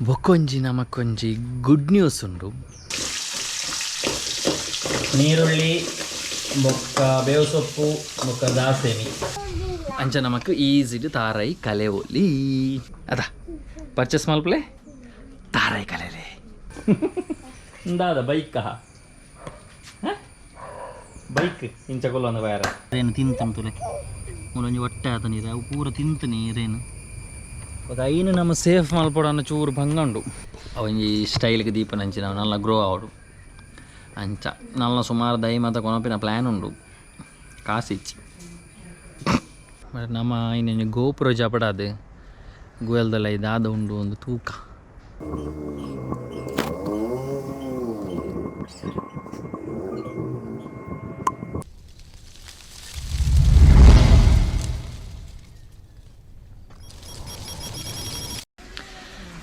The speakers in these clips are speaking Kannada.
ಬೊಕೊಂಜಿ ನಮಕೊಂಜಿ ಗುಡ್ ನ್ಯೂಸ್ ಉಂಡು. ನೀರುಳ್ಳಿ ಬೊಕ್ಕ ಬೇವು ಸೊಪ್ಪು ಬೊಕ್ಕ ದಾಸೇನಿ ಅಂಚ ನಮಕ್ ಈಸಿಡ್ ತಾರಾಯಿ ಕಲೆ ಒಲಿ ಅದ ಪರ್ಚೇಸ್ ಮಲ್ಪಲೆ ತಾರಾಯಿ ಕಲೆಲೆ ಇಂದಾದ ಬೈಕ್ ಬೈಕ್ ಇಂಚ ಕೊಲ್ಲೊಂದು ಬಯಾರ ಏನು ತಿಂತಂತುಲೆ ಮೂಲೊಂಜಿ ಹೊಟ್ಟೆ ಆತ ನೀರು ಅವು ಪೂರ ತಿಂತು ನೀರೇನು ಅದು ಐನು ನಮ್ಮ ಸೇಫ್ ಮಲ್ಪಡೋಣ ಚೂರು ಭಂಗಂಡು ಅವೊಂಜಿ ಸ್ಟೈಲ್ಗೆ ದೀಪನಂಚಿ ನಾವು ನಲ್ಲ ಗ್ರೋ ಆವಡು ಅಂಚ ನಲ್ಲ ಸುಮಾರು ದೈ ಮತ್ತು ಕೊನಪಿನ ಪ್ಲ್ಯಾನ್ ಉಂಡು ಕಾಸಿಚ್ಚಿ ಬಟ್ ನಮ್ಮ ಇನ್ನೊಂದು ಗೋಪುರ ಜಪಡಾದು ಗುವೆಲ್ದೆಲ್ಲ ಇದಾದ ಉಂಡು ಒಂದು ತೂಕ.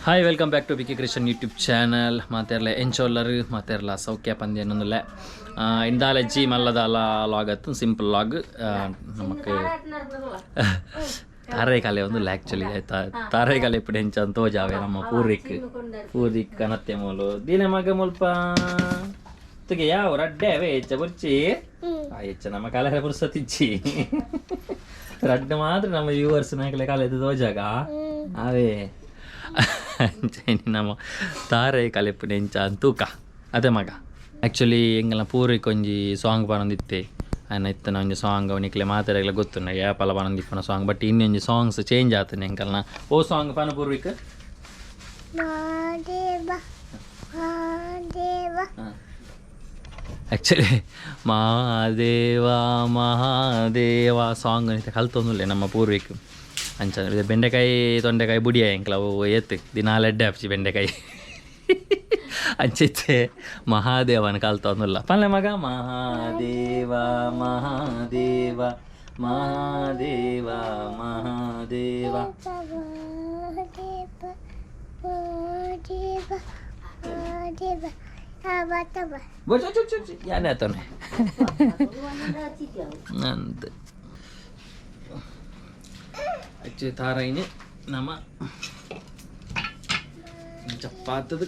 Hi welcome back to bkcreation YouTube channel. ಮಾತೆರ್ಲ ಎಂಚೋಲ್ಲರು ಮಾತೆರ್ಲ ಸೌಖ್ಯ ಪಂದ್ಯ ಅನ್ನೊಂದಿಲ್ಲ ಇಂದಾಲಜ್ಜಿ ಮಲ್ಲದಾಲ ಲಾಗ್ ಅತ್ತು ಸಿಂಪಲ್ ಲಾಗ್ ನಮಕ್ ತಾರೈಕಾಲೆ ಒಂದು ಆ್ಯಕ್ಚುಲಿ ಆಯ್ತಾ ತಾರೈಕಾಲೆ ಇಪ್ಪಡು ಹೆಂಚ ಅಂತ ತೋಜಾವೆ ನಮ್ಮ ಪೂರಿಕ್ ಕನತ್ತೆ ಮೂಲು ದಿನ ಮಗ ಮುಲ್ಪ ತುಗೆ ಯಾವ ರಡ್ಡೆ ಹೆಚ್ಚ ಬುರ್ಚಿ ಹೆಚ್ಚ ನಮ್ಮ ಕಾಲ ಪುರ್ಸತಿಚ್ಚಿ ರಡ್ಡೆ ಮಾತ್ರ ನಮ್ಮ ವ್ಯೂವರ್ಸ್ ನಾಯಕಲೆ ಕಾಲೇದು ತೋಜಾಗ ಅವೇ ನಮ್ಮ ತಾರೆ ಕಲೆಪು ನೆಂಚ ಅಂತೂಕ ಅದೇ ಮಗ ಆ್ಯಕ್ಚುಲಿ ಎಂಗೆಲ್ಲ ಪೂರ್ವಿಕ್ ಒಂಜಿ ಸಾಂಗ್ ಬನೊಂದಿತ್ತೆ ಅನ್ನ ಇತ್ತನ ಒಂಜಿ ಸಾಂಗ್ ಅವನಿಕ್ಲೆ ಮಾತಾಡಲ್ಲ ಗೊತ್ತು ನಾ ಯಾಪಲ ಬನೊಂದಿಪ್ಪನ ಸಾಂಗ್ ಬಟ್ ಇನ್ನೊಂಜಿ ಸಾಂಗ್ಸ್ ಚೇಂಜ್ ಆತನೆ ಎಂಕಲ್ನ ಓ ಸಾಂಗ್ ಪನ ಪೂರ್ವಿಕ್ ಆ್ಯಕ್ಚುಲಿ ಮಹಾದೇವ ಮಹಾದೇವ ಸಾಂಗ್ ಅಂತ ಕಲ್ತೊಂದುಲ್ಲೆ ನಮ್ಮ ಪೂರ್ವಿಕ್ ಅಂಚ ಬೆಂಡೆಕಾಯಿ ತೊಂಡೆಕಾಯಿ ಬುಡಿಯ ಎಂಕ್ಲ ಅವು ಎತ್ತು ದಿನಾಲು ಎಡ್ಡೆ ಹಾಪ್ಸಿ ಬೆಂಡೆಕಾಯಿ ಅಂಚಿತ್ತೆ ಮಹಾದೇವನ ಕಲ್ತೊಂದುಲ್ಲ ಪಲ್ಲೆ ಮಗ ಮಹಾದೇವ ಮಹಾದೇವ ಮಹಾದೇವ ಮಹಾದೇವ ಯಾನೆ ಆತನೆ ನಂದು ಆ್ಯಕ್ಚುಲಿ ತಾರಾಯಿನಿ ನಮ್ಮ ಚಪಾತದ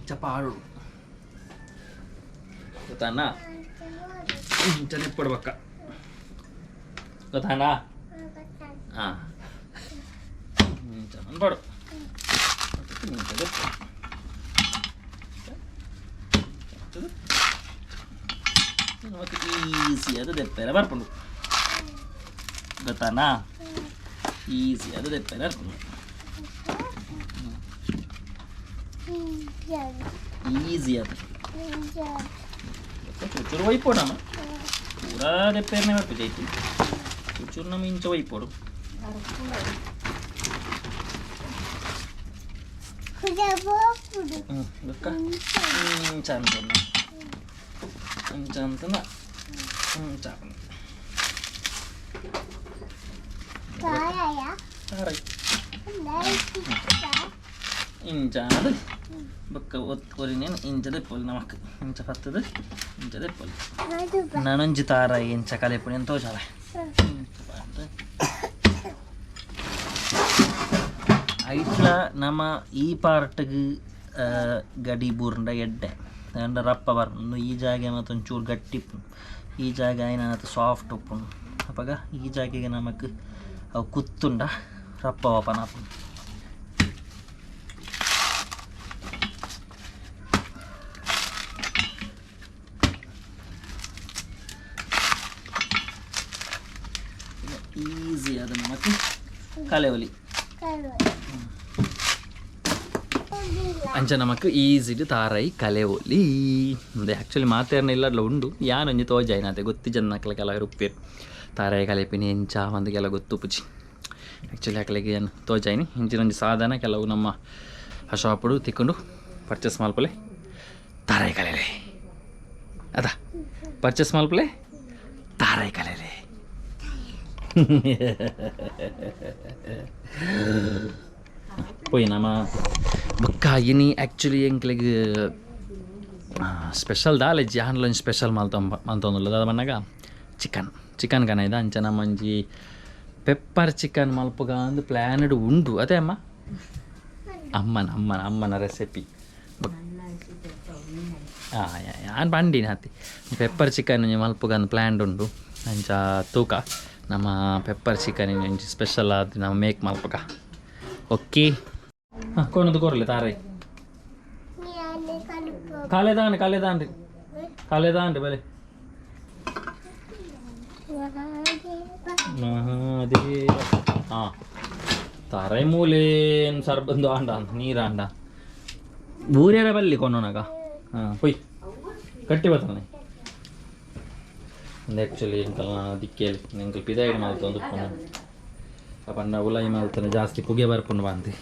ಚಪಾಡು ಗೊತ್ತಾನ ನೆಪ್ಪಡ್ಬೇಕ ಗೊತ್ತಾನ ಹಾಂ ಅನ್ಬಾಡು ಮತ್ತೆ ಈಸಿ ಅದು ದೆಪ್ಪೆಲ್ಲ ಬರ್ಕೊಂಡು ಗೊತ್ತಾನಾ ಈಸಿ ಅದು ದೆಪ್ಪೆಲ್ಲ ಬರ್ಕೊಂಡು ಈಸಿ ಅದು ಚೂರು ವೈಪೋಡಮ್ಮ ಪೂರಾ ದೆಪ್ಪೆರನೇ ಬರ್ಬಿಟ್ಟೈತಿ ಚೂರು ನಮ್ಮ ಇಂಚ ವೈಪೋಡು ಚಂದ ಚಂತನ ಚಾಪನ ಇಂಚಾದ ಬೊಕ್ಕ ಒತ್ಕೊರಿನೇನು ಇಂಚದ ಪೊಲ್ ನಮಕ್ ಇಂಚ ಪತ್ತದ ಇಂಚದ ಪೊಲ್ ನಾನೊಂಜಿ ತಾರ ಇಂಚ ಕಲೆಪುಣಿ ಅಂತ ತೋಜಾಲ ಐಟ್ಲ ನಮ್ಮ ಈ ಪಾರ್ಟ್ಗೆ ಗಡಿ ಬೂರ್ಂಡ ಎಡ್ಡೆ ಅಂಡ ರಪ್ಪ ಬರ್ನು ಈ ಜಾಗೆ ಮತ್ತೊಂಚೂರು ಗಟ್ಟಿ ಉಪ್ಪುಂಡು ಈ ಜಾಗ ಏನಾಯ್ತು ಸಾಫ್ಟ್ ಉಪ್ಪುಂಡು ಅಪ್ಪಾಗ ಈ ಜಾಗೆಗೆ ನಮಕ್ ಅವು ಕುತ್ತುಂಡ ರಪ್ಪ ಓಪನ್ ಆಪುಂಡು ಈಸಿ ಅದು ನಮಕ್ ಕಲೆ ಒಲಿ ಅಂಚ ನಮಕ್ ಈಸಿಡ್ ತಾರಾಯಿ ಕಲೆ ಒಲಿ ಅದೇ ಆ್ಯಕ್ಚುಲಿ ಮಾತೇರ್ನ ಇಲ್ಲಡ್ಲ ಉಂಡು ಯಾನೊಂಜಿ ತೋಜಾಯಿನತೆ ಗೊತ್ತಿ ಜನಕ್ಲ ಕೆಲವರು ಉಪ್ಪೇರು ತಾರಾಯಿ ಕಲೆಪಿನಿ ಎಂಚ ಒಂದು ಕೆಲ ಗೊತ್ತು ಪುಚಿ ಆ್ಯಕ್ಚುಲಿ ಹಾಕಲಿಗೆ ಏನು ತೋಜಾಯಿನಿ ಇಂಚಿನೊಂಜಿ ಸಾಧನ ಕೆಲವು ನಮ್ಮ ಶಾಪಡು ತಿಕ್ಕೊಂಡು ಪರ್ಚೇಸ್ ಮಲ್ಪಲೆ ತಾರಾಯಿ ಕಲೆಲೆ ಅದ ಪರ್ಚೇಸ್ ಮಲ್ಪಲೆ ತಾರಾಯಿ ಕಲೆಲೆ ಪೋಯಿ ನಮ್ಮ ಬೊಕ್ಕ ಇನಿ ಆ್ಯಕ್ಚುಲಿ ಎಂಕ್ಲೆಗ್ ಸ್ಪೆಷಲ್ ದಾಲೆಜ್ಜಿ ಆನ್ಲೈನ್ ಸ್ಪೆಷಲ್ ಮಲ್ತೊಂದುಲ್ಲ ಅದು ಬಣ್ಣಗ ಚಿಕನ್ ಕನ ಇದೆ ಅಂಚನ ಮಂಜಿ ಪೆಪ್ಪರ್ ಚಿಕನ್ ಮಲ್ಪಗ ಅಂದು ಪ್ಲ್ಯಾನ್ಡ್ ಉಂಡು ಅದೇ ಅಮ್ಮ ಅಮ್ಮನ ರೆಸಿಪಿ ನಾನು ಬಂಡೀನಿ ಹತ್ತಿ ಪೆಪ್ಪರ್ ಚಿಕನ್ ಮಲ್ಪುಗಂದು ಪ್ಲ್ಯಾಂಡ್ ಉಂಡು ಅಂಚ ತೂಕ ನಮ್ಮ ಪೆಪ್ಪರ್ ಚಿಕನ್ ಒಂಚಿ ಸ್ಪೆಷಲ್ ಆದ ನಾವು ಮೇಕ್ ಮಲ್ಪಗ ಓಕೆ ಹಾಂ ಕೊನದು ಕೊರಲೆ ತಾರೈ ಕಾಲೆದಾಂಡ್ರಿ ಬಲೆ ಹಾಂ ತಾರೈ ಮೂಲೇನು ಸರ್ಬಂದು ಆಂಡ ನೀರಾಂಡ ಊರ್ಯಾರ ಬಲ್ಲಿ ಕೊನೋನಾಗ ಹಾಂ ಪೊಯ್ ಕಟ್ಟಿ ಬರ್ತಾನೆ ಒಂದು ಆ್ಯಕ್ಚುಲಿ ಎಂಕಲ್ ದಿಕ್ಕೇಳಿ ಎಂಕಲ್ ಪಿದಾಯಿಡ್ ಮಾಲ್ತೊಂದು ಪಂಡ ಉಲಾಯಿ ಮಾಲ್ತಾನೆ ಜಾಸ್ತಿ ಪುಗೆ ಬರ್ಕೊಂಡು ಬಂದು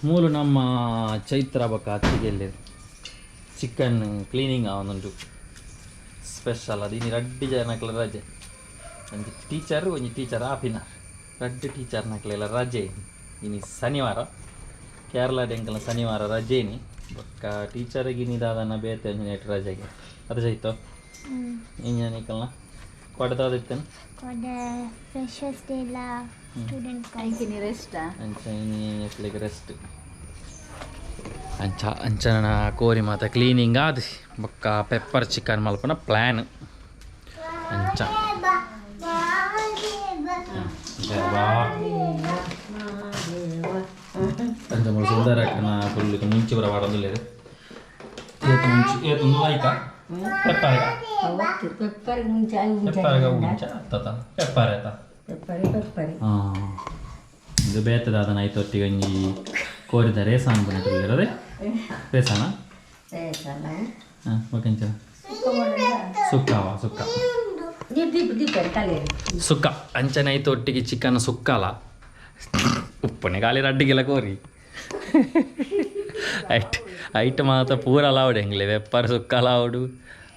ಮೂಲು ನಮ್ಮ ಚೈತ್ರ ಬಕ್ಕ ಅತ್ತಿಗೆಲ್ಲಿ ಚಿಕನ್ ಕ್ಲೀನಿಂಗ್ ಅವನೊಂದು ಸ್ಪೆಷಲ್ ಅದು ಇನ್ನು ರಡ್ಡಿ ಜನಕ್ಲ ರಜೆ ಒಂದು ಟೀಚರ್ ಆಪಿನ ರಡ್ಡು ಟೀಚರ್ ನಕ್ಲೆಲ್ಲ ರಜೆ ಇನ್ನು ಶನಿವಾರ ಕೇರಳ ಎಂಕಲ್ನ ಶನಿವಾರ ರಜೆನಿ ಬೊಕ್ಕ ಟೀಚರಿಗೆ ನಿದಾದನ ಬೇತೆ ನೆಟ್ ರಜೆಗೆ ರಜೆ ಇತ್ತು ಇಂಜನಿಕಲ್ನ ಕೊಡದಾದಿತ್ತೇನು ರೆಸ್ಟ್ ಅಂಚನ ಕೋರಿ ಮಾತ ಕ್ಲೀನಿಂಗ್ ಆದ ಬೊಕ್ಕ ಪೆಪ್ಪರ್ ಚಿಕನ್ ಮಲ್ಪನ ಪ್ಲ್ಯಾನ್ ಅಂಚ ಅಂಚ ಮುಳು ಸುಂದರಕ್ಕನ ಫುಲ್ ಮುಂಚೆ ಬರ ವಾರದಲ್ಲಿ ಏತೊಂದು ಆಯ್ಕ ಪೆಪ್ಪರ್ಗ ಇದು ಬೇತದ ಅದನ್ನ ಆಯ್ತು ಒಟ್ಟಿಗೆ ಒಂಜಿ ಕೋರಿದ ರೇಸಾನ್ ಬಂದಿರದೆ ರೇಸಾನ ಓಕೆಂಚ ಸುಕ್ಕ ಅಂಚನೆ ಆಯ್ತು ಒಟ್ಟಿಗೆ ಚಿಕನ್ ಸುಕ್ಕಲ್ಲ ಉಪ್ಪನೆ ಖಾಲಿ ರಡ್ಡಿಗೆಲ್ಲ ಕೋರಿ ಐಟ್ ಮಾತ್ರ ಪೂರ ಲಾವುಡು ಹೆಂಗ್ಲೆ ಪೆಪ್ಪರ್ ಸುಕ್ಕ ಲಾವುಡು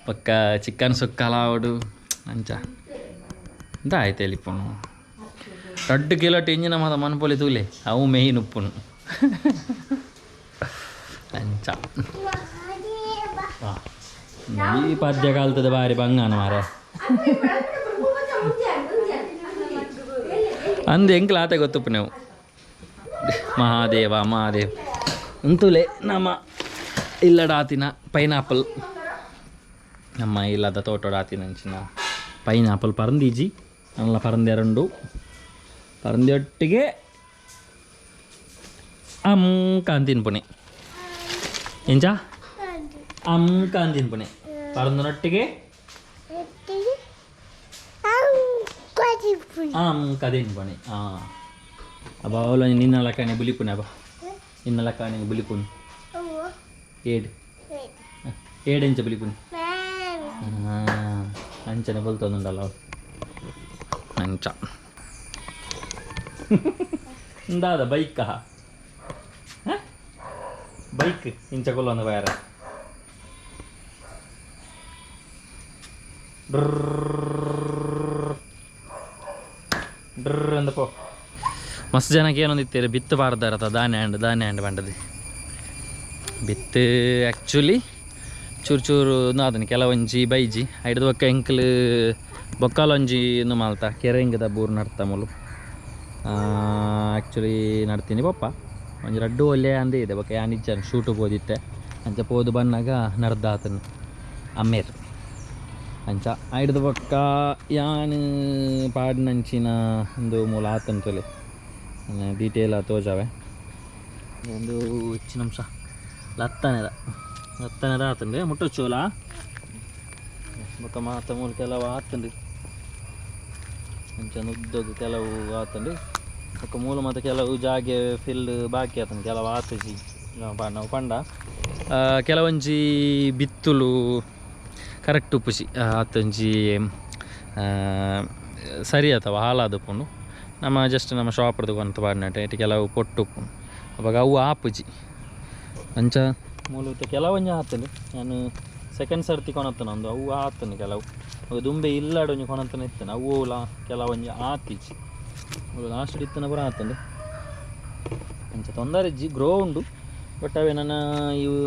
ಪಕ್ಕ ಚಿಕನ್ ಸುಕ್ಕ ಲಾವುಡು ಅಂಚ ಎಂತ ಆಯ್ತು ಎಲ್ಲಿಪ್ಪನು 2 ಕಿಲೋ ಇಂಜಿನ ಮಾತ ಮನ್ಪೊಲಿ ತೂಲೆ ಅವು ಮೇಯ್ನ್ ಉಪ್ಪುನು ಅಂಚ ಈ ಪದ್ಯ ಕಾಲ್ತದ ಬಾರಿ ಬಂಗಾನ ಮಾರ ಅಂದು ಎಂಕ್ಲ ಆತ ಗೊತ್ತುಪ್ಪು ನೀವು ಮಹಾದೇವ ಅಂತೂಲೆ ನಮ್ಮ ಇಲ್ಲಡಾತಿನ ಪೈನಾಪಲ್ ನಮ್ಮ ಇಲ್ಲದ ತೋಟಡಾತಿನ ಅಂಚಿನ ಪೈನಾಪಲ್ ಪರಂದೀಜಿ ನಲ್ಲ ಪರಂದೆರಂಡು ಪರಂದಿಯೊಟ್ಟಿಗೆ ಕಾಂತಿನ ಪುಣೆ ಎಂಚ ಕಾಂತಿನ ಪುಣೆ ಪರಂದನೊಟ್ಟಿಗೆ ಕದೇನು ಪುಣೆ ಅಬ್ಬ ಅವಳ ನಿನ್ನ ಲಕ್ಕಣೆ ಬುಲಿಪುನೆ ಅಬ್ಬ ನಿನ್ನ ಲಕ್ಕಣೆ ಬುಲಿಪುನ್ ಏಡೆಂಚ ಬುಲಿಪುನ್ ಅಂಚನೆ ಬಲ್ತೊಂದುಂಡಲ್ಲ ಅವಳು ಅಂಚ ಇಂದಾದ ಬೈಕ್ ಬೈಕ್ ಇಂಚ ಕೊಲ್ಲೊಂದು ಬೇರೆ ಡ್ರ್ ಅಂದಪ್ಪೋ ಮಸ್ತ್ ಜನಕ್ಕೆ ಏನೊಂದಿತ್ತೀರಿ ಬಿತ್ತು ಬಾರ್ದಾರತ್ತ ದಾನೆ ಹ್ಯಾಂಡ್ ಬಂಡದು ಬಿತ್ತು ಆ್ಯಕ್ಚುಲಿ ಚೂರು ಅದನ್ನು ಕೆಲವೊಂಜಿ ಬೈಜಿ ಐಡ್ದು ಬೊಕ್ಕ ಎಂಕಲ್ ಬೊಕ್ಕಾಲೊಂಜಿ ಮಾಲ್ತ ಕೆರೆ ಹಿಂಗದ ಬೂರು ನಡ್ತ ಮೂಲು ಆ್ಯಕ್ಚುಲಿ ನಡ್ತೀನಿ ಪಪ್ಪ ಒಂಜಿ ರಡ್ಡು ಒಳ್ಳೆ ಅಂದೇ ಇದೆ ಬೊಕ್ಕ ಯಾನಿಜ್ಜ ಶೂಟು ಹೋದಿತ್ತೆ ಅಂಚ ಪೋದು ಬನ್ನಾಗ ನಡ್ದ ಆತನು ಅಮ್ಮೇರ್ ಅಂಚ ಐಡ್ದು ಬೊಕ್ಕ ಯಾನ್ ಪಾಡ್ನಂಚಿನ ಒಂದು ಮೂಲ ಆತನ ತೊಲೆ ಡೀಟೇಲ್ ತೋಜಾವೆ ಒಂದು ಹೆಚ್ಚಿನ ಅಂಶ ಲತ್ತನೆದ ಆತಂದ್ರೆ ಮುಟ್ಟೋಚೋಲ ಬೊಕ್ಕ ಮಾತ ಮೂಲ ಕೆಲವು ಆತಂಡ್ರಿ ಅಂಚ ಉದ್ದೋಗ ಕೆಲವು ಆತಂಡ್ರಿ ಬೊಕ್ಕ ಮೂಲ ಮತ್ತು ಕೆಲವು ಜಾಗೆ ಫಿಲ್ ಬಾಕಿ ಆತಂದು ಕೆಲವು ಆತಜಿ ನಾವು ಪಂಡ ಕೆಲವೊಂಜಿ ಬಿತ್ತುಲು ಕರೆಕ್ಟ್ ಉಪ್ಪುಸಿ ಆತಂಜಿ ಸರಿ ಅಥವಾ ಹಾಲಾದಪ್ಪುಂಡು ನಮ್ಮ ಜಸ್ಟ್ ನಮ್ಮ ಶಾಪ್ರದ್ದು ಕೊಂತ ಪಾಡಿನಟೆ ಇಟ್ಟು ಕೆಲವು ಪೊಟ್ಟು ಉಪ್ಪುಂಡು ಅವಾಗ ಅವು ಆಪುಜಿ ಅಂಚ ಮೂಲತ ಕೆಲವೊಂಜಿ ಆತಂಡು ನಾನು ಸೆಕೆಂಡ್ ಸರ್ತಿ ಕೊನತ್ತನ ಒಂದು ಅವು ಆತನು ಕೆಲವು ಅವು ದುಂಬೆ ಇಲ್ಲಾಡೊಂಜಿ ಕೊನತ್ತನ ಇತ್ತನ ಅವು ಕೆಲವೊಂಜಿ ಆತಿಜಿ ಲಾಸ್ಟ್ ಇತ್ತನ ಪೂರ ಆತಂಡು ಅಂಚ ತೊಂದರೆ ಇಜ್ಜಿ ಗ್ರೋ ಉಂಡು ಬಟ್ ಅವೇ ನನ್ನ ಇವು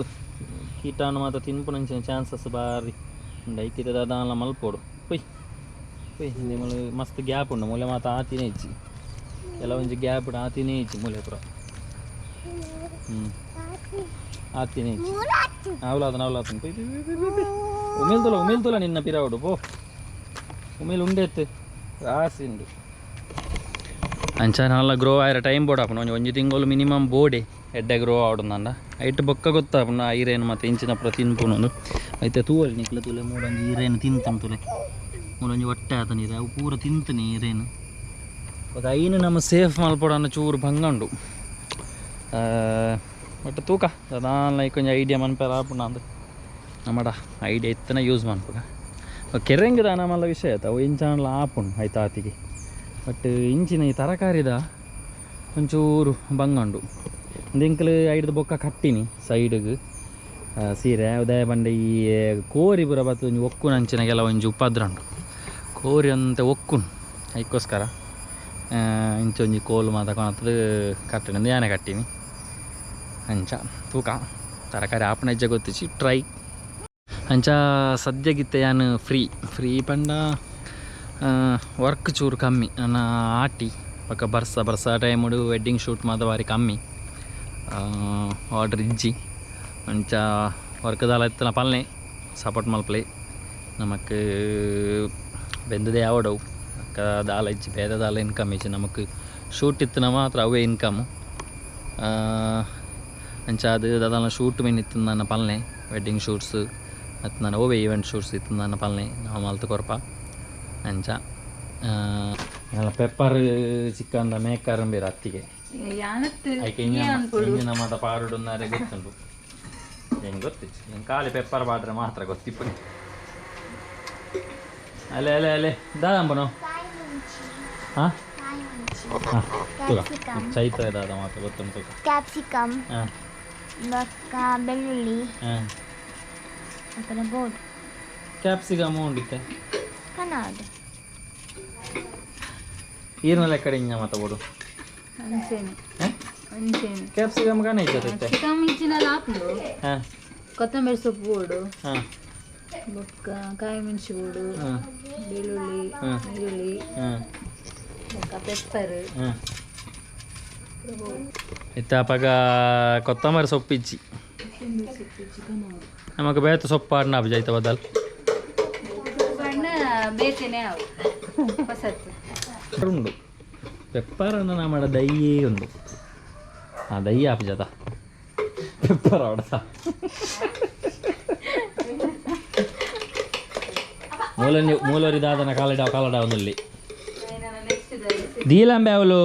ಕೀಟಾಣು ಮಾತ್ರ ತಿನ್ಪುನಂಚಿನ ಚಾನ್ಸಸ್ ಬಾರಿ ಉಂಡು ಐಕಿತದ ಅದಾಲ ಮಲ್ಪೋಡು ಪೊಯ್ ಮೂಲೆ ಮಸ್ತ್ ಗ್ಯಾಪ್ ಉಂಡು ಮೂಲೆ ಮಾತ್ರ ಆತಿನೇ ಇಜ್ಜಿ ಕೆಲವೊಂಜಿ ಗ್ಯಾಪ್ ಆತಿನೇ ಇಜ್ಜಿ ಮೂಲೆ ಪುರ ಆತೀನಿ ಅವಲಾತನ ಉಮೇಲ್ ತುಲ ನಿನ್ನ ಪಿರಾವಡು ಪೋ ಉಮೇಲ್ ಉಂಡೆತ್ತು ರಾಸಿಂದು ಅಂಚ ನಲ್ಲ ಗ್ರೋ ಆಯ್ರ ಟೈಮ್ ಬೋರ್ಡ್ ಆಪನ ಒಂಜಿ ತಿಂಗಳು ಮಿನಿಮಮ್ ಬೋಡೆ ಎಡ್ಡೆ ಗ್ರೋ ಆವಡುಂದಂಡ ಐಟ್ ಬೊಕ್ಕ ಗೊತ್ತಾಪನ ಐರೇನು ಮತ್ತು ಇಂಚಿನ ತಿನ್ಪುನೊಂದು ಐತೆ ತೂವಳಿ ನಿಕ್ಲ ತುಲೆ ಮೂಡೊಂದು ಈರೇನು ತಿಂತಮ್ ತುಲೆ ಮೂಡೊಂಜಿ ಹೊಟ್ಟೆ ಆತ ನೀರು ಅವು ಪೂರ ತಿಂತನಿ ಈರೇನು ಅದು ಐನು ನಮ್ಮ ಸೇಫ್ ಮಲ್ಪೊಡನ್ನ ಚೂರು ಭಂಗಂಡು ಒಟ್ಟು ತೂಕ ಅದಾನ ಕೊಂಚ ಐಡಿಯಾ ಮನ್ಪೇರ ಆಪುಂಡ ಅಂದು ನಮ್ಮಡ ಐಡಿಯಾ ಇತ್ತನ ಯೂಸ್ ಮನ್ಪುಗ ಕೆರೆಂಗೆ ದಾನ ಮಲ್ಲ ವಿಷಯ ಆಯ್ತು ಅವು ಇಂಚಾನ್ಲ ಆಪುಂಡು ಆಯ್ತು ಆತಿಗೆ ಬಟ್ ಇಂಚಿನ ಈ ತರಕಾರಿದ ಒಂಚೂರು ಬಂಗಂಡು ಒಂದಿಂಕಲು ಐಡ್ದು ಬೊಕ್ಕ ಕಟ್ಟಿನಿ ಸೈಡ್ಗೆ ಸೀರೆ ಉದಯ ಬಂಡೆ ಈ ಕೋರಿ ಬುರ ಬತ್ತು ಒಂಜಿ ಒಕ್ಕುನ ಅಂಚಿನಾಗೆಲ್ಲ ಒಂಜಿ ಉಪದ್ರಂಡು ಕೋರಿ ಅಂತ ಒಕ್ಕುನು ಅದಕ್ಕೋಸ್ಕರ ಇಂಚೊಂಜಿ ಕೋಲು ಮಾತ ಕೊನತ್ತದು ಕಟ್ಟಿನ ಯಾನೆ ಕಟ್ಟಿನಿ ಅಂಚ ತೂಕ ತರಕಾರಿ ಆಪಣ ಹೆಜ್ಜೆ ಗೊತ್ತಿಚ್ಚಿ ಟ್ರೈ ಅಂಚ ಸದ್ಯಗಿತ್ತೆ ಯಾನು ಫ್ರೀ ಪಂಡ ವರ್ಕ್ ಚೂರು ಕಮ್ಮಿ ನನ್ನ ಆಟಿ ಪಕ್ಕ ಬರ್ಸ ಟೈಮುಡು ವೆಡ್ಡಿಂಗ್ ಶೂಟ್ ಮಾತ ಬಾರಿ ಕಮ್ಮಿ ಆರ್ಡ್ರ್ ಇಜ್ಜಿ ಅಂಚ ವರ್ಕ್ ದಾಲ ಇತ್ತನ ಪಲ್ಲೆ ಸಪೋರ್ಟ್ ಮಲ್ಪಲೆ ನಮಕ್ ಬೆಂದದೆ ಯಾವಡವು ಅಕ್ಕ ದಾಲ ಇಜ್ಜಿ ಬೇದ ದಾಲ ಇನ್ಕಮ್ ಇಜ್ಜಿ ನಮಕ್ ಶೂಟ್ ಇತ್ತನ ಮಾತ್ರ ಅವೇ ಇನ್ಕಮು ಅಂಚ ಅದು ದಾದನ ಶೂಟ್ ಮೇನ್ ಇತ್ತು ನನ್ನ ಪಲ್ಲೆ ವೆಡ್ಡಿಂಗ್ ಶೂಟ್ಸ್ ಮತ್ತು ನಾನು ಓವೇ ಈವೆಂಟ್ ಶೂಟ್ಸ್ ಇತ್ತು ನನ್ನ ಪಲ್ಲೆ ನಾವು ಮಲ್ತು ಕೊರಪ ಅಂಚ ಪೆಪ್ಪರ್ ಚಿಕ್ಕಂದ ಮೇಕರ್ ಬೇರೆ ಅತ್ತಿಗೆ ಇಂಜಿನ ಮಾತ ಪಾರುಡುನ್ನಾರೆ ಗೊತ್ತುಂಟು ಹೆಂಗೆ ಗೊತ್ತಿತ್ತು ಹೆಂಗೆ ಖಾಲಿ ಪೆಪ್ಪರ್ ಬಾಡ್ರೆ ಮಾತ್ರ ಗೊತ್ತಿಪ್ಪು ಅಲೆ ದಾದಂಬನು ಹಾಂ ಚೈತ್ರ ದಾದ ಮಾತ್ರ ಗೊತ್ತುಂಟು ಕ್ಯಾಪ್ಸಿಕಮ್ ಬೆಳ್ಳುಳ್ಳಿ ಬೋರ್ಡ್ ಕ್ಯಾಪ್ಸಿಕಮ್ ಉಂಡಿತ್ತೆ ಕನ್ನಡ ಈರ್ನ ಲೆಕ್ಕ ಇಂಜ ಮಾತ ಬೋಡು ಕ್ಯಾಪ್ಸಿಕಮ್ ಕಾಣ ಇರ್ತೈತೆ ಕೊತ್ತಂಬರಿ ಸೊಪ್ಪು ಬೋಡು ಬೊಕ್ಕ ಕಾಯಿ ಮೆಣಸು ಬೋಡು ಬೆಳ್ಳುಳ್ಳಿ ಈರುಳ್ಳಿ ಪೆಪ್ಪರ್ ಇತ್ತಾಪಗ ಕೊತ್ತಂಬರಿ ಸೊಪ್ಪಿಚ್ಚಿ ನಮಗೆ ಬೇತ ಸೊಪ್ಪು ಆಡ್ನ ಅಭಿಜಾಯ್ತ ಬದಲ್ ಉಂಡು ಪೆಪ್ಪರನ್ನು ನಮ್ಮ ದಯ್ಯೇ ಉಂಡು ದಯ್ಯ ಅಭಿಜಾತ ಪೆಪ್ಪರ್ ಆಡ ಮೂಲರಿದಾದನ ಕಾಲಡ ಒಂದಲ್ಲಿ ದೀಲಂಬೆ ಅವಳು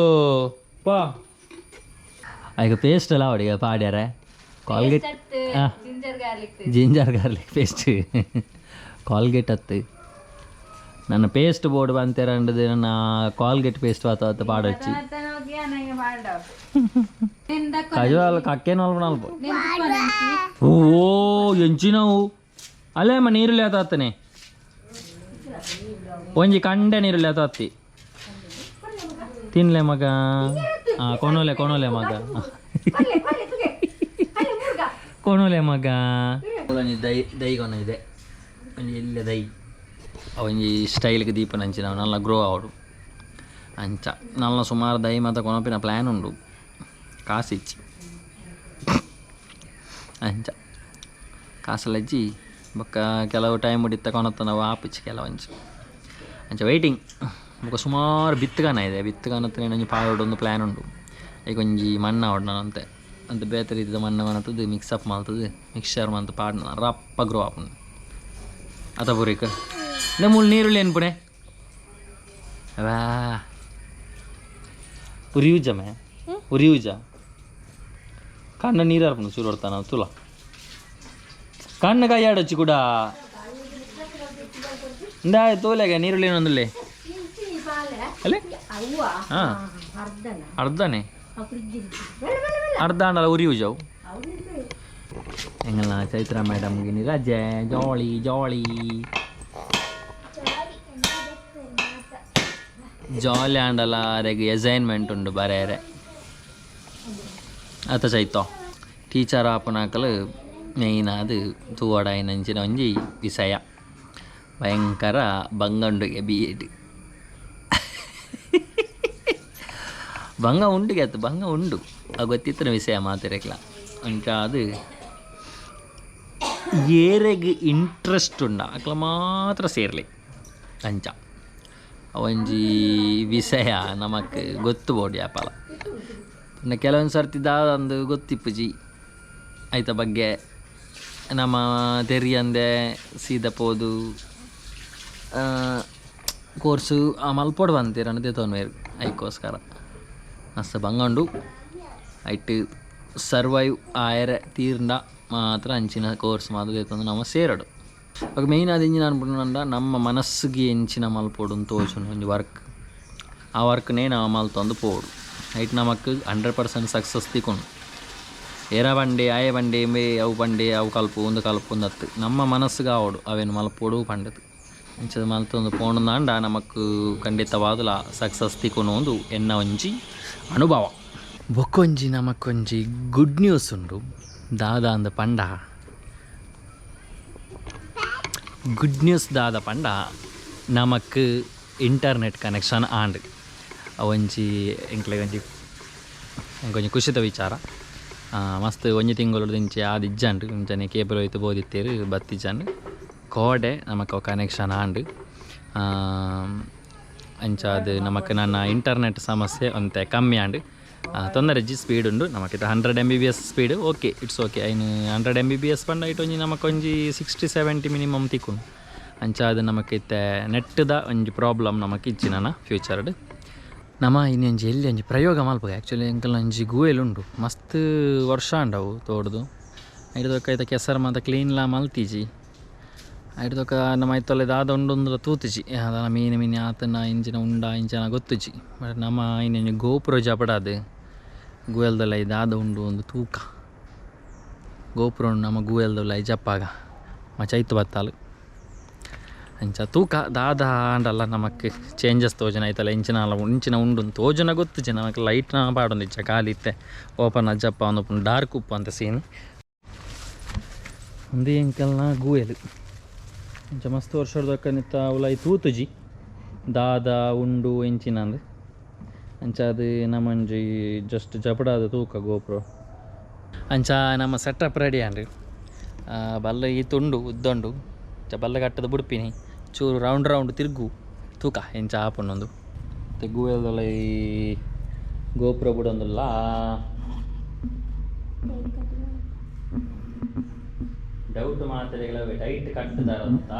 ಪಾ ಈಗ ಪೇಸ್ಟ್ ಎಲ್ಲ ಅವಡಿಗೆ ಪಾಡ್ಯಾರ Colgate ginger garlic paste Colgate ಹತ್ತು ನನ್ನ ಪೇಸ್ಟ್ ಬೋರ್ಡ್ ಬಂತೇರಂಡದು ನನ್ನ ಕಾಲ್ಗೇಟ್ ಪೇಸ್ಟ್ ಆತ ಪಾಡಚ್ಚಿ ಕಜುವಲ್ ಕಕ್ಕೇನು ಅಲ್ಪ ಓ ಎಂಚಿನವು ಅಲ್ಲೇಮ್ಮ ನೀರುಳ್ಳಿ ಆತಾನೆ ಒಂಜಿ ಕಂಡೆ ನೀರುಳ್ಳಿ ಆತಾತಿ ತಿನ್ಲೆ ಮಗ ಕೊನೋಲೆ ಮಗ ಕೊನೋಲೆ ಮಗ ದೈಗೊನ ಇದೆ ಒಂಜಿ ಇಲ್ಲೇ ದೈ ಒಂಜಿ ಸ್ಟೈಲ್ಗೆ ದೀಪನ ಅಂಚಿ ನಾವು ನಲ್ಲ ಗ್ರೋ ಆವಡು ಅಂಚ ನಲ್ಲ ಸುಮಾರು ದೈ ಮಾತ ಕೊನಪಿನ ಪ್ಲ್ಯಾನ್ ಉಂಡು ಕಾಸಿಚ್ಚಿ ಅಂಚ ಕಾಸಲಜ್ಜಿ ಬೊಕ್ಕ ಕೆಲವು ಟೈಮ್ ಹಿಡಿತ ಕೊನತ್ತ ನಾವು ಆಪಿಚ್ಚಿ ಕೆಲವಂಚು ಅಂಚ ವೆಯ್ಟಿಂಗ್ ಬೊಕ್ಕ ಸುಮಾರು ಬಿತ್ತಗಾನ ಇದೆ ಬಿತ್ತಗಾನತ್ರ ಒಂಜಿ ಪಾಡೊಂದು ಪ್ಲ್ಯಾನ್ ಉಂಡು ಈಗ ಒಂಜಿ ಮಣ್ಣ ಆವಡ್ನಂತೆ ಅಂತ ಬೇತೆ ರೀತಿಯ ಮಣ್ಣು ಮನತದ್ದು ಮಿಕ್ಸಪ್ ಮಾಡ್ತದೆ ಮಿಕ್ಸ್ಚರ್ ಮಂತ ಪಾಡ್ನ ರಪ್ಪ ಗ್ರೋ ಆಪುಂಡು ಅತ ಪೂರಿಕ ಮೂಲು ನೀರುಳ್ಳಿ ಏನು ಪುಣೆ ವಾ ಉರಿಯೂಜ ಕಣ್ಣ ನೀರು ಹರ್ಪುಂಡು ಚೂರು ಹೊಡ್ತಾನ ತುಲ ಕಣ್ಣು ಕೈ ಆಡೊಚ್ಚಿ ಕೂಡ ಇಂದ ತೋಲೆಗೆ ನೀರುಳ್ಳಿ ಒಂದುಳ್ಳಿ ಅಲ್ಲೇ ಹಾಂ ಅರ್ಧನೇ ಅರ್ಧ ಅಂಡಲ್ಲ ಉರಿಯೂಜವು ಹೆಂಗಲ್ಲ ಚೈತ್ರ ಮೇಡಮ್ಗೆ ನೀ ರಜೆ ಜಾಲಿ ಆಂಡಲ್ಲ ಅರೆಗೆ ಅಸೈನ್ಮೆಂಟ್ ಉಂಡು ಬರೆಯರೆ ಅತ ಚೈತ ಟೀಚರ್ ಆಪನಾಕಲು ಮೇಯ್ನ್ ಅದು ತೂವಡಾಯಿನಂಚಿನ ಒಂಜಿ ವಿಷಯ ಭಯಂಕರ ಬಂಗಂಡುಗೆ B.Ed ಬಂಗ ಉಂಡು ಗೆತ್ತು ಬಂಗ ಉಂಡು ಗೊತ್ತಿತ್ತಿನ ವಿಷಯ ಮಾತಿರಕ್ಲ ಅಂಚ ಅದು ಏರೆಗೆ ಇಂಟ್ರೆಸ್ಟ್ ಉಂಡ ಅಕ್ಲ ಮಾತ್ರ ಸೇರ್ಲಿ ಅಂಚ ಒಂಜಿ ವಿಷಯ ನಮಕ್ ಗೊತ್ತು ಬೋಡಿ ಆಪಲ ಇನ್ನು ಕೆಲವೊಂದು ಸರ್ತಿ ದಾದಂದು ಗೊತ್ತಿಪ್ಪುಜಿ ಆಯ್ತ ಬಗ್ಗೆ ನಮ್ಮ ತೆರಿಯಂದೆ ಸೀದ ಪೋದು ಕೋರ್ಸು ಮಲ್ಪೊಡು ಬಂತೀರ ದೇತೋನ್ವೇರು ಅದಕ್ಕೋಸ್ಕರ ಮಸ್ತ್ ಬಂಗಂಡು ಐಟ್ ಸರ್ವೈವ್ ಆಯರೆ ತೀರ್ಂಡ ಮಾತ್ರ ಅಂಚಿನ ಕೋರ್ಸ್ ಮಾತ್ರ ದೇತಂದು ನಮ್ಮ ಸೇರಡು ಅವಾಗ ಮೇಯ್ನ್ ಅದು ಇಂಜಿನ ಅನ್ಬಿಟ್ಟು ನಮ್ಮ ಮನಸ್ಸಿಗೆ ಎಂಚಿನ ಮಲ್ಪೋಡು ತೋಚುನ ಒಂದು ವರ್ಕ್ ಆ ವರ್ಕ್ನೇ ನಾವು ಮಲ್ತೊಂದು ಪೋಡು ಐಟ್ ನಮಕ್ 100% ಸಕ್ಸಸ್ ತಿಕ್ಕೊಂಡು ಏರ ಬಂಡೆ ಆಯ ಬಂಡೆ ಮೇ ಅವು ಬಂಡೆ ಅವು ಕಲ್ಪು ಒಂದು ಹತ್ತು ನಮ್ಮ ಮನಸ್ಸಿಗೆ ಆವಡು ಅವೇನು ಮಲ್ಪೋಡು ಪಂಡದು ಇಂಚದ ಮಲ್ತೊಂದು ಪೋಣಂದಾಂಡ ನಮಕ್ ಖಂಡಿತವಾದಲ ಸಕ್ಸಸ್ ತಿಕ್ಕೊಂಡು ಒಂದು ಎನ್ನ ಒಂಜಿ ಅನುಭವ ಬೊಕ್ಕೊಂಜಿ ನಮಕ್ಕೊಂಜಿ ಗುಡ್ ನ್ಯೂಸ್ ಉಂಡು ದಾದ ಅಂದ ಪಂಡ ಗುಡ್ ನ್ಯೂಸ್ ದಾದ ಪಂಡ ನಮಕ್ ಇಂಟರ್ನೆಟ್ ಕನೆಕ್ಷನ್ ಆಂಡ್ ಒಂಜಿ ಎಂಕ್ಲೆಗ್ ಒಂಜಿ ಖುಷಿದ ವಿಚಾರ ಮಸ್ತ್ ಒಂಜಿ ತಿಂಗಳು ದಿಂಚೆ ಆದ ಇಜ್ಜಂಡು ಇಂಚನೆ ಕೇಬಲ್ ಹೋಯ್ತು ಬೋದಿತ್ತೇರು ಬತ್ತಿಜ್ಜಂಡು ಕೋಡೆ ನಮಕ್ ಕನೆಕ್ಷನ್ ಆಂಡ್ ಅಂಚ ಅದು ನಮಕ್ ನನ್ನ ಇಂಟರ್ನೆಟ್ ಸಮಸ್ಯೆ ಅಂತೆ ಕಮ್ಮಿ ಆಂಡ್ ತೊಂದರೆ ಸ್ಪೀಡ್ ಉಂಡು ನಮಕ್ 100 MBPS speed okay it's okay ಐನು 100 MBPS ಪಂಡ ಇಟ್ಟೊಂಜಿ ನಮಕೊಂಜಿ 60-70 ಮಿನಿಮಮ್ ತಿಕ್ಕೊಂಡು ಅಂಚ ಅದು ನಮಕ್ ಇತ್ತೆ ನೆಟ್ದ ಒಂಜಿ ಪ್ರಾಬ್ಲಮ್ ನಮಕ್ ಇಚ್ಚಿನ ಫ್ಯೂಚರ್ಡ್ ನಮ್ಮ ಇನ್ನೊಂಜಿ ಎಲ್ಲಿ ಒಂಜಿ ಪ್ರಯೋಗ ಮಲ್ಪಗ ಆ್ಯಕ್ಚುಲಿ ಎಂಕಲ್ ಒಂಜಿ ಗುವೆಲ್ ಉಂಡು ಮಸ್ತ್ ವರ್ಷ ಉಂಡವು ತೋಡ್ದು ಐಡ್ದೊಕ್ಕ ಕೆಸರು ಮಾತ ಕ್ಲೀನ್ಲ ಮಲ್ತಿಜಿ ಐಡ್ದೊಕ್ಕ ನಮ್ಮ ಐತೊಲೆ ದಾದ ಉಂಡು ತೂತಿಜಿ ಅದನ್ನ ಮೀನು ಆತನ ಇಂಚಿನ ಉಂಡ ಇಂಚನ ಗೊತ್ತುಜಿ ಬಟ್ ನಮ್ಮ ಇನ್ನೊಂಜಿ ಗೋಪ್ರೋ ಜಪಡಾದು ಗುವೆಲ್ದಲ್ಲ ದಾದ ಉಂಡು ಒಂದು ತೂಕ ಗೋಪ್ರೋ ನಮ್ಮ ಗುವೆಲ್ದಲ್ಲ ಜಪ್ಪಾಗ ಮಚೈತು ಬತ್ತಾಲು ಅಂಚ ತೂಕ ದಾದ ಅಂಡಲ್ಲ ನಮಕ್ ಚೇಂಜಸ್ ತೋಜನ ಐತಲ್ಲ ಇಂಚಿನ ಉಂಡು ತೋಜನ ಗೊತ್ತುಜಿ ನಮಕ್ ಲೈಟ್ನ ಪಾಡೊಂದು ಇಚ್ಚ ಖಾಲಿ ಇತ್ತೆ ಓಪನ್ ಅಜ್ಜಪ್ಪ ಒಂದು ಡಾರ್ಕ್ ಉಪ್ಪು ಅಂತ ಸೀನ್ ಒಂದು ಎಂಕಲ್ನ ಗುವೆಲ್ ಇಂಚ ಮಸ್ತ್ ವರ್ಷದಕ್ಕ ನಿತ್ತ ಅವಲೈ ತೂತುಜಿ ದಾದ ಉಂಡು ಎಂಚಿನಂದು ಅಂಚ ಅದು ನಮ್ಮಂಜಿ ಜಸ್ಟ್ ಜಪಡಾದ ತೂಕ ಗೋಪ್ರೋ ಅಂಚ ನಮ್ಮ ಸೆಟಪ್ ರೆಡಿ ಅಂಡ್ರಿ ಬಲ್ಲ ಈ ತುಂಡು ಉದ್ದುಂಡು ಬಲ್ಲ ಕಟ್ಟದ ಬುಡ್ಪಿನಿ ಚೂರು ರೌಂಡ್ ತಿರುಗು ತೂಕ ಎಂಚ ಆಪಣ್ಣೊಂದು ಮತ್ತು ಗೂವೆಲ್ದಲ್ಲ ಈ ಗೋಪ್ರೋ ಬಿಡೊಂದುಲ್ಲ ಡೌಟ್ ಮಾತ್ರೆಗಳ ಟೈಟ್ ಕಟ್ಟದಾರಂತ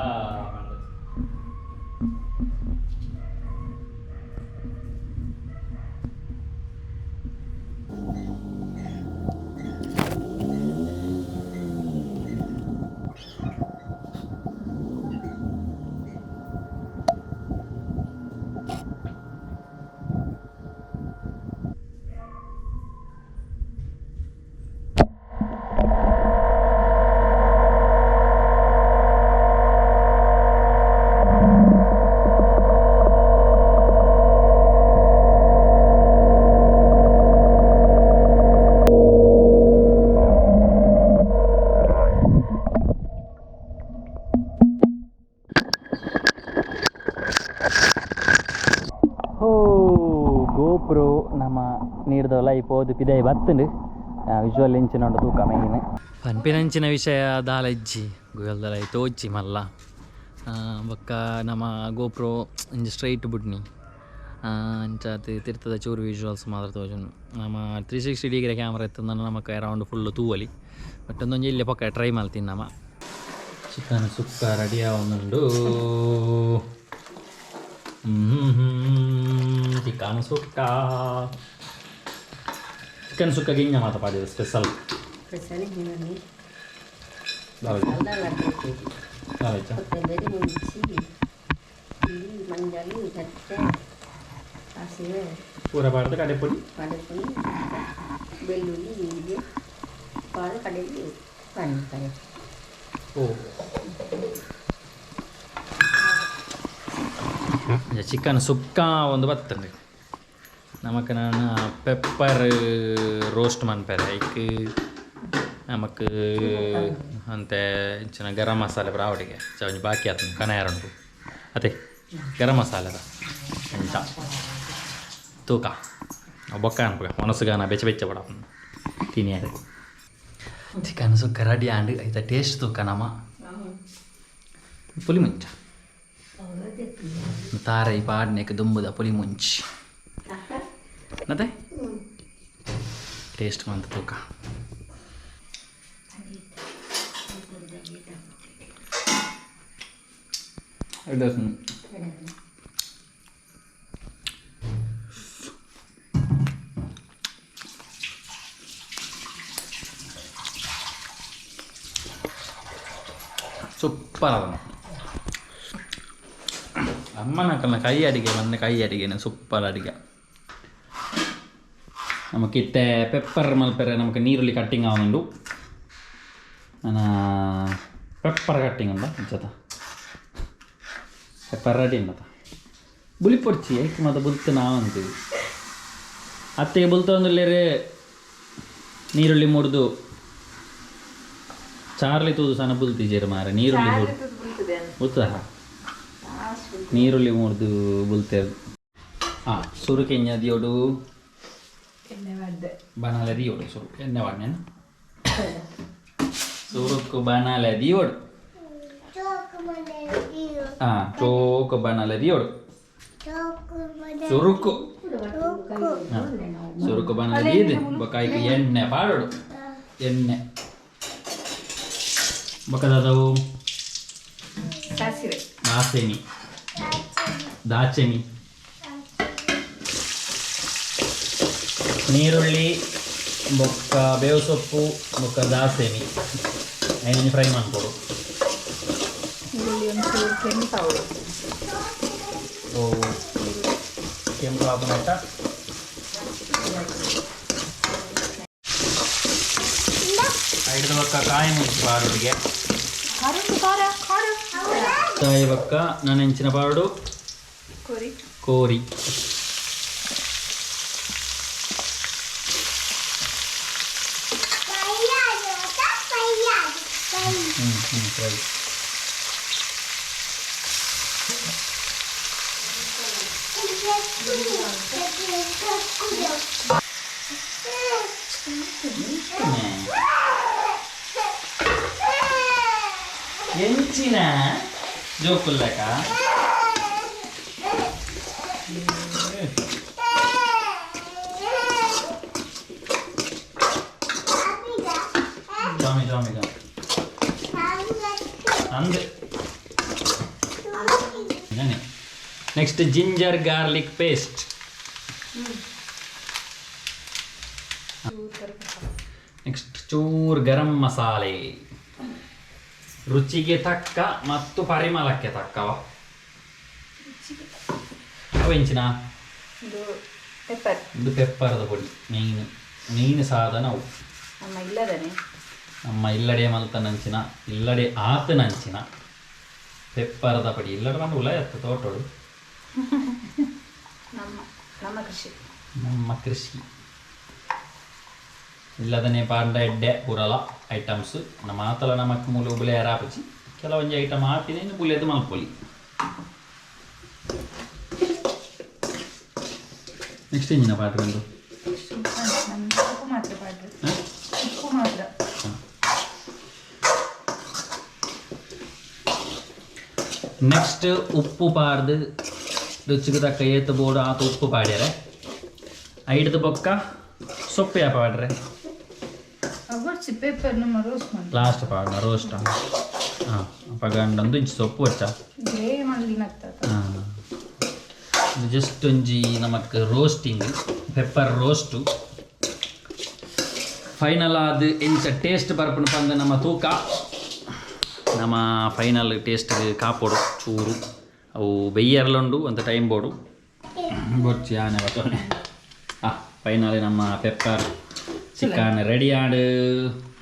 ಗೋಪ್ರೋ ನಮ್ಮ ನೀರ್ದವಲ್ಲ ಇಪ್ಪೋದು ಪಿದೈ ಬತ್ತುಂಡು ವಿಜುವಲ್ ಇಂಚಿನ ಉಂಡು ತೂಕ ಮೇಯ್ನ್ ಪನ್ಪಿನಂಚಿನ ವಿಷಯ ದಾಲ ಇಜ್ಜಿ ಗುಗಲ್ದಲ ತೋಜಿ ಮಲ್ಲ ಬೊಕ್ಕ ನಮ್ಮ ಗೋಪ್ರೋ ಇಂಜಿ ಸ್ಟ್ರೈಟ್ ಬುಡ್ನಿ ಅಂಚಾತ್ ತಿರ್ತದ ಚೂರು ವಿಜುವಲ್ಸ್ ಮಾತ್ರ ತೋಜುಂಡು ನಮ್ಮ 360 ಡಿಗ್ರಿ ಕ್ಯಾಮ್ರಾ ಇತ್ತಂದ ನಮಕ್ ಅರೌಂಡ್ ಫುಲ್ಲು ತೂವಲಿ ಬಟ್ ಒಂದೊಂದು ಇಲ್ಲಿ ಪಕ್ಕ ಟ್ರೈ ಮಾಡ್ತೀನಿ ನಮ್ಮ ಚಿಕನ್ ಸುಕ್ಕ ರೆಡಿ ಆವೊಂದುಂಡು ಚಿಕನ್ ಸುಕ್ಕಗೆ ಹಿಂಗೆ ಮಾತ ಪಾಡಿದೆ ಸ್ಪೆಷಲ್ ಪೂರ ಪಾಡ್ದು ಕಡೆ ಪುಡಿ ಬೆಳ್ಳುಳ್ಳಿ ಪಾಲು ಕಡೆಗೆ ಓ ಚಿಕನ್ ಸುಕ್ಕ ಒಂದು ಬರ್ತದೆ ನಮಕ್ ನಾನು ಪೆಪ್ಪರ್ ರೋಸ್ಟ್ ಮನ್ಪೇರೆ ಐಕ್ ನಮಕ್ ಅಂತೆ ಇಂಚಿನ ಗರಂ ಮಸಾಲೆ ಬ್ರಾವಡಿಗೆ ಒಂಜಿ ಬಾಕಿ ಆತ ಕನಾಯರುಂಟು ಅದೇ ಗರಂ ಮಸಾಲೆದ ಅಂಚ ತೂಕ bokkaan pokoknya monosegana becek-becek pada tini ada chicken suka ready and itu taste tuh kan nama puli munch tare ipad nek dumbu da puli munch nate taste mantap tuh kah ada super Ammana karena kaya adige mana kaya adige na super adige nama kita pepper malpere nama ನೀರುಳ್ಳಿ ಕಟ್ಟಿಂಗ್ ಆವೊಂದು ana pepper cutting unda jata pepper ready mata buli porchi ai mata bulta navandu ಅತ್ತೆ bulta ondellere ನೀರುಳ್ಳಿ ಮುರಿದು ಚಾರ್ಲಿ ತೂದು ಸಣ್ಣ ಬುಲ್ತಿದ್ದೀರ ಮಾರ ನೀರುಳ್ಳಿ ಮುರ್ದು ನೀರುಳ್ಳಿ ಮುರಿದು ಬುಲ್ತೇವೆ ಹಾಂ ಸುರುಕು ಎಣ್ಣೆ ದಿಯೋಡು ಬನಾಲೆ ದಿಯೋಡು ಸುರುಕು ಎಣ್ಣೆ ವಾಡ್ನೇನು ಸುರುಕು ಬನಾಲೆ ದಿಯೋಡು ಹಾಂ ಚೋಕು ಬನಾಲೆ ದಿಯೋಡು ಸುರುಕು ಸುರುಕು ಬನಾಲೆ ದಿಯದೆ ಬಕಾಯಿಗೆ ಎಣ್ಣೆ ಪಾಡೋಡು ಎಣ್ಣೆ ಬಕದಾದವು ದಾಸೆನಿ ದಾಚೆನಿ ನೀರುಳ್ಳಿ ಬೊಕ್ಕ ಬೇವು ಸೊಪ್ಪು ಬೊಕ್ಕ ದಾಸೆನಿ ಐನೊಂದು ಫ್ರೈ ಮಾಡ್ಕೊಡು ಓ ಕೆಂಪು ಹಾಕೋಣ ಐದು ಬೊಕ್ಕ ಕಾಯಿ ಮುಂಚೆ ಬಾರುಡಿಗೆ ಕಾಯಿ ಬೊಕ್ಕ ನಾನು ಹೆಂಚಿನ ಬಾರುಡು ಕೋರಿ ಫ್ರೈ ಎಂಚಿನ ಜೋಕುಲ್ಲಕ ಜಾಮಿ ಜಾಮಿ ಜಾಮಿ ಅಂದೆ next ginger garlic paste next ಚೂರು ಗರಂ ಮಸಾಲೆ ರುಚಿಗೆ ತಕ್ಕ ಮತ್ತು ಪರಿಮಳಕ್ಕೆ ತಕ್ಕವ ಅವೆಂಚಿನ ಇದು ಪೆಪ್ಪರದ ಪೊಡಿ ಮೇನ್ ಸಾಧನ ಅವು ನಮ್ಮ ಇಲ್ಲಡೆ ಮಲ್ತನಂಚಿನ ಇಲ್ಲಡೆ ಆತನಂಚಿನ ಪೆಪ್ಪರದ ಪಡಿ ಇಲ್ಲಡೆ ಬಂದು ಉಲ ಎತ್ತ ತೋಟೋಡು ನಮ್ಮ ಕೃಷಿ ಇಲ್ಲದನ್ನೇ ಪಾಂಡ ಎಡ್ಡೆ ಪುರಲ ಐಟಮ್ಸ್ ನಮ್ಮ ಆತಲ ನಮಕ್ ಮೂಲ ಬುಲೆ ರಾಪಚಿ ಕೆಲವೊಂದು ಐಟಮ್ ಹಾಕಿದೇನು ಬುಲೆದು ಮಲ್ಪೊಲಿ ನೆಕ್ಸ್ಟ್ ಎಂಜಿನ ಪಾಠ ಬಂದು ನೆಕ್ಸ್ಟ್ ಉಪ್ಪು ಪಾಡ್ದು ರುಚಿಗೆ ತಕ್ಕ ಏತು ಬೋರ್ಡು ಆತ ಉಪ್ಪು ಪಾಡ್ಯಾರೆ ಐಡ್ದು ಬೊಕ್ಕ ಸೊಪ್ಪು ಯಾಪ ಪಾಡ್ರೆ ಲಾಸ್ಟ್ ಪಾಡ ರೋಸ್ಟ್ ಹಾಂ ಪಗಂಡೊಂದು ಇಂಚು ಸೊಪ್ಪು ವಚ್ಚ ಹಾಂ ಜಸ್ಟ್ ಒಂಜಿ ನಮಕ್ ರೋಸ್ಟಿಂಗ್ ಪೆಪ್ಪರ್ ರೋಸ್ಟು ಫೈನಲ್ ಆದ ಇಂಚ ಟೇಸ್ಟ್ ಬರ್ಪಣ ಬಂದು ನಮ್ಮ ತೂಕ ನಮ್ಮ ಫೈನಲ್ ಟೇಸ್ಟ್ ಕಾಪೋಡು ಚೂರು ಅವು ಬೆಯ್ಯರ್ಲುಂಡು ಅಂತ ಟೈಮ್ ಬೋಡು ಬೊಚ್ಚಿ ಆನೆ ಬರ್ತವನೆ ಹಾಂ ಫೈನಲಿ ನಮ್ಮ ಪೆಪ್ಪರ್ ಚಿಕನ್ ರೆಡಿ ಆಡು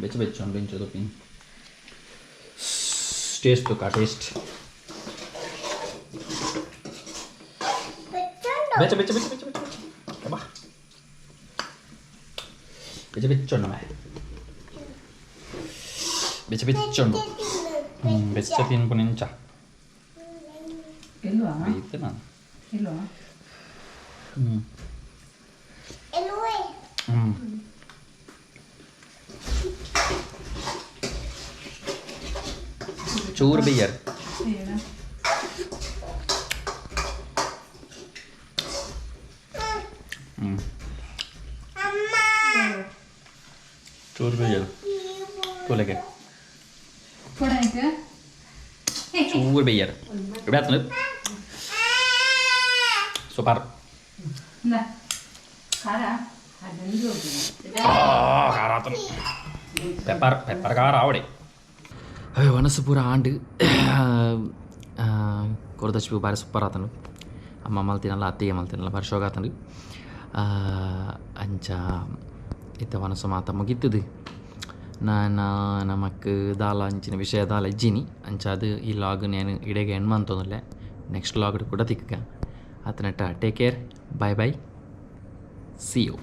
ಬೆಚ್ಚ ಬೆಚ್ಚೊಂಡು ಇಂಚು ತುಪ್ಪಿ ಟೇಸ್ಟ್ ತುಕ ಟೇಸ್ಟ್ ಬೆಚ್ಚ ಬೆಚ್ಚ ಬೆಚ್ಚ ಬೆಚ್ಚ ಬೆಚ್ಚ ಬಾ ಬೆಚ್ಚ ಬೆಚ್ಚೊಂಡು ಮೇ ಬೆಚ್ಚ ಬೆಚ್ಚೊಂಡು ಬೆಚ್ಚ ತಿನ್ಪು ನಿಂಚ ಬೇಯ್ತು ನಾನು ಚೂರು ಬೇಯರ್ ಚೂರು ಬೇಯರ್ ತುಲೆಗೆ ಚೂರು ಬೇಯರ್ ಇಡಾತನು ಸೂಪರ್ ಖಾರ ಆತನು ಪೆಪ್ಪರ್ ಖಾರ ಅವಡೆ ಅಯ್ಯೋ ಮನಸ್ಸು ಪೂರ ಆಂಡು ಕೊರದಚ್ಚು ಬಾರಿ ಸೂಪರ್ ಆತನು ಅಮ್ಮ ಮಲ್ತಿನಲ್ಲ ಅತ್ತಿಗೆ ಮಲ್ತಿನಲ್ಲ ಬಾರಿ ಶೋಗ ಆತನು ಅಂಚ ಇತ್ತ ಮನಸ್ಸು ಮಾತ ಮುಗಿತದು ನಾನು ನಮಕ್ ದಾಲ ಅಂಚಿನ ವಿಷಯ ದಾಲ ಇಜ್ಜಿನಿ ಅಂಚ ಅದು ಈ ಲಾಗ್ ನಾನು ಇಡೆಗೆ ಹೆಣ್ಣು ಅಂತಂದ್ರೆ ನೆಕ್ಸ್ಟ್ ಲಾಗ್ ಕೂಡ ತಿಕ್ಕ ಆತನಟ್ಟ take care bye bye see you